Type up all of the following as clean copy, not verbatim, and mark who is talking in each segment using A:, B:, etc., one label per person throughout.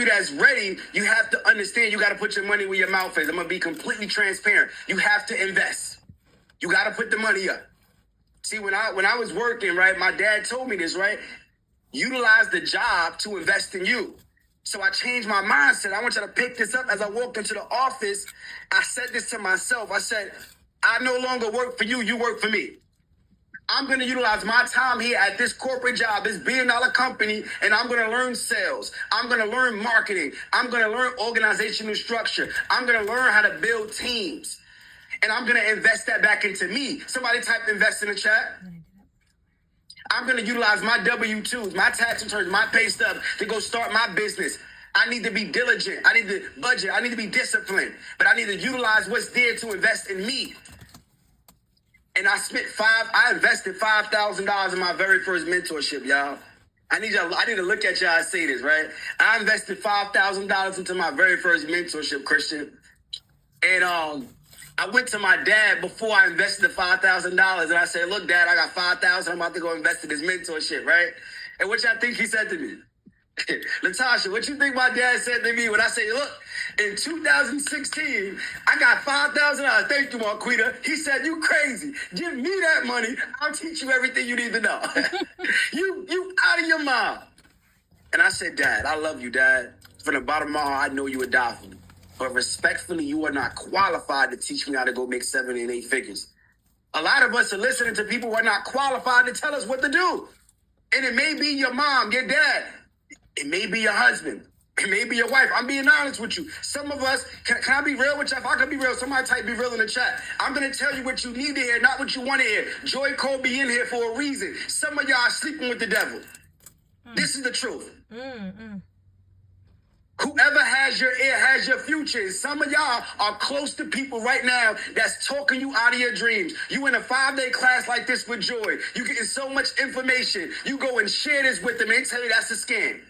A: you that's ready, you have to understand you got to put your money where your mouth is. I'm going to be completely transparent. You have to invest. You got to put the money up. See, when I was working, right, my dad told me this, right? Utilize the job to invest in you. So I changed my mindset. I want you to pick this up. As I walked into the office, I said this to myself. I said, I no longer work for you. You work for me. I'm going to utilize my time here at this corporate job, this billion-dollar company, and I'm going to learn sales. I'm going to learn marketing. I'm going to learn organizational structure. I'm going to learn how to build teams. And I'm going to invest that back into me. Somebody type invest in the chat. I'm going to utilize my W-2s, my tax returns, my pay stub to go start my business. I need to be diligent. I need to budget. I need to be disciplined. But I need to utilize what's there to invest in me. And I invested $5,000 in my very first mentorship, y'all. I need to look at y'all and say this, right? I invested $5,000 into my very first mentorship, Christian. And I went to my dad before I invested the $5,000 and I said, look, Dad, I got $5,000. I'm about to go invest in this mentorship, right? And what y'all think he said to me? Latasha, what you think my dad said to me when I said, look, in 2016, I got $5,000. Thank you, Marquita. He said, you crazy. Give me that money. I'll teach you everything you need to know. You out of your mind. And I said, Dad, I love you, Dad. From the bottom of my heart, I know you would die for me. But respectfully, you are not qualified to teach me how to go make 7 and 8 figures. A lot of us are listening to people who are not qualified to tell us what to do. And it may be your mom, your dad. It may be your husband. It may be your wife. I'm being honest with you. Some of us, can I be real with you? If I can be real, somebody type be real in the chat. I'm going to tell you what you need to hear, not what you want to hear. Joy Cole be in here for a reason. Some of y'all are sleeping with the devil. This is the truth. Whoever has your ear has your future. Some of y'all are close to people right now that's talking you out of your dreams. You in a 5-day class like this with Joy. You getting so much information. You go and share this with them and they tell you that's a scam.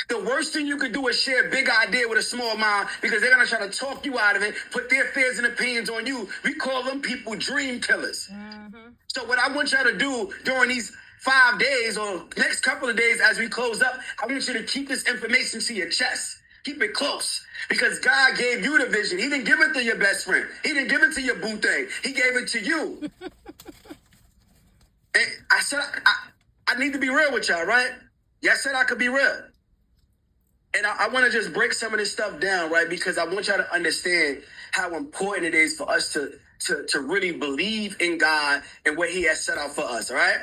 A: The worst thing you could do is share a big idea with a small mind because they're going to try to talk you out of it, put their fears and opinions on you. We call them people dream killers. So what I want y'all to do during these 5 days or next couple of days as we close up, I want you to keep this information to your chest. Keep it close because God gave you the vision. He didn't give it to your best friend. He didn't give it to your boo thing. He gave it to you. And I said, I need to be real with y'all, right? Yeah, I said I could be real. And I want to just break some of this stuff down, right? Because I want y'all to understand how important it is for us to really believe in God and what he has set out for us, all right?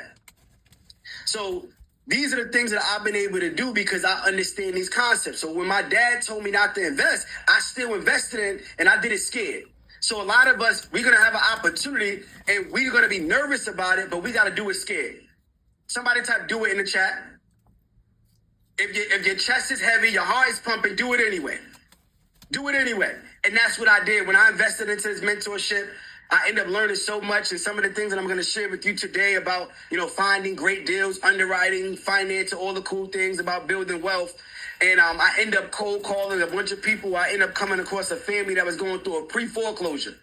A: So these are the things that I've been able to do because I understand these concepts. So when my dad told me not to invest, I still invested in and I did it scared. So a lot of us, we're going to have an opportunity and we're going to be nervous about it, but we got to do it scared. Somebody type do it in the chat. If your chest is heavy, your heart is pumping, do it anyway. Do it anyway. And that's what I did. When I invested into this mentorship, I ended up learning so much. And some of the things that I'm going to share with you today about, finding great deals, underwriting, finance, all the cool things about building wealth. And I ended up cold calling a bunch of people. I ended up coming across a family that was going through a pre-foreclosure.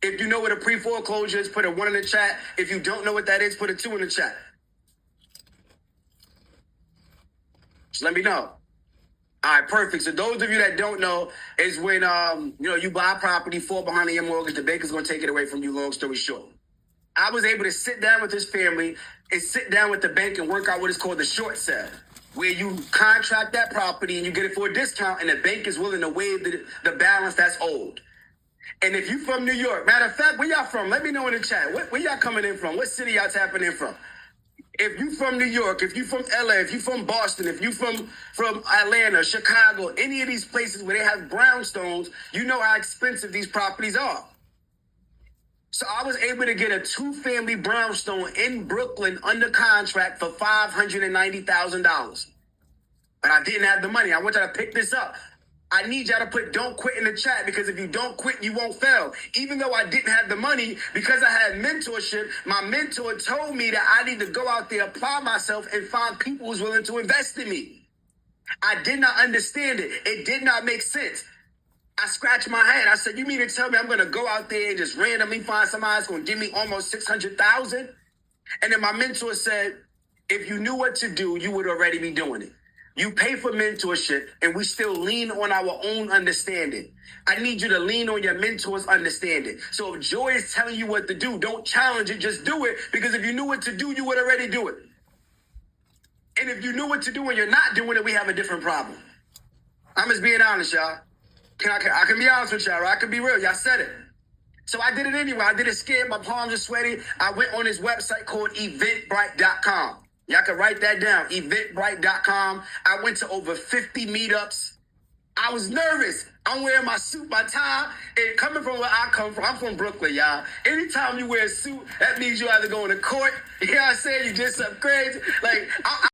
A: If you know what a pre-foreclosure is, put a 1 in the chat. If you don't know what that is, put a 2 in the chat. Just let me know. All right, perfect. So those of you that don't know is when, you buy a property, fall behind on your mortgage, the bank is going to take it away from you, long story short. I was able to sit down with this family and sit down with the bank and work out what is called the short sale, where you contract that property and you get it for a discount and the bank is willing to waive the balance that's owed. And if you from New York, matter of fact, where y'all from? Let me know in the chat. Where y'all coming in from? What city y'all tapping in from? If you from New York, if you from LA, if you from Boston, if you from Atlanta, Chicago, any of these places where they have brownstones, you know how expensive these properties are. So I was able to get a 2-family brownstone in Brooklyn under contract for $590,000. But I didn't have the money. I want y'all to pick this up. I need y'all to put don't quit in the chat because if you don't quit, you won't fail. Even though I didn't have the money, because I had mentorship, my mentor told me that I need to go out there, apply myself, and find people who's willing to invest in me. I did not understand it. It did not make sense. I scratched my head. I said, you mean to tell me I'm going to go out there and just randomly find somebody that's going to give me almost $600,000? And then my mentor said, if you knew what to do, you would already be doing it. You pay for mentorship, and we still lean on our own understanding. I need you to lean on your mentor's understanding. So if Joy is telling you what to do, don't challenge it, just do it. Because if you knew what to do, you would already do it. And if you knew what to do and you're not doing it, we have a different problem. I'm just being honest, y'all. I can be honest with y'all, right? I can be real. Y'all said it. So I did it anyway. I did it scared. My palms are sweaty. I went on this website called eventbrite.com. Y'all can write that down, eventbrite.com. I went to over 50 meetups. I was nervous. I'm wearing my suit, my tie, and coming from where I come from, I'm from Brooklyn, y'all. Anytime you wear a suit, that means you either going to court, you know what I'm saying? You did something crazy. Like,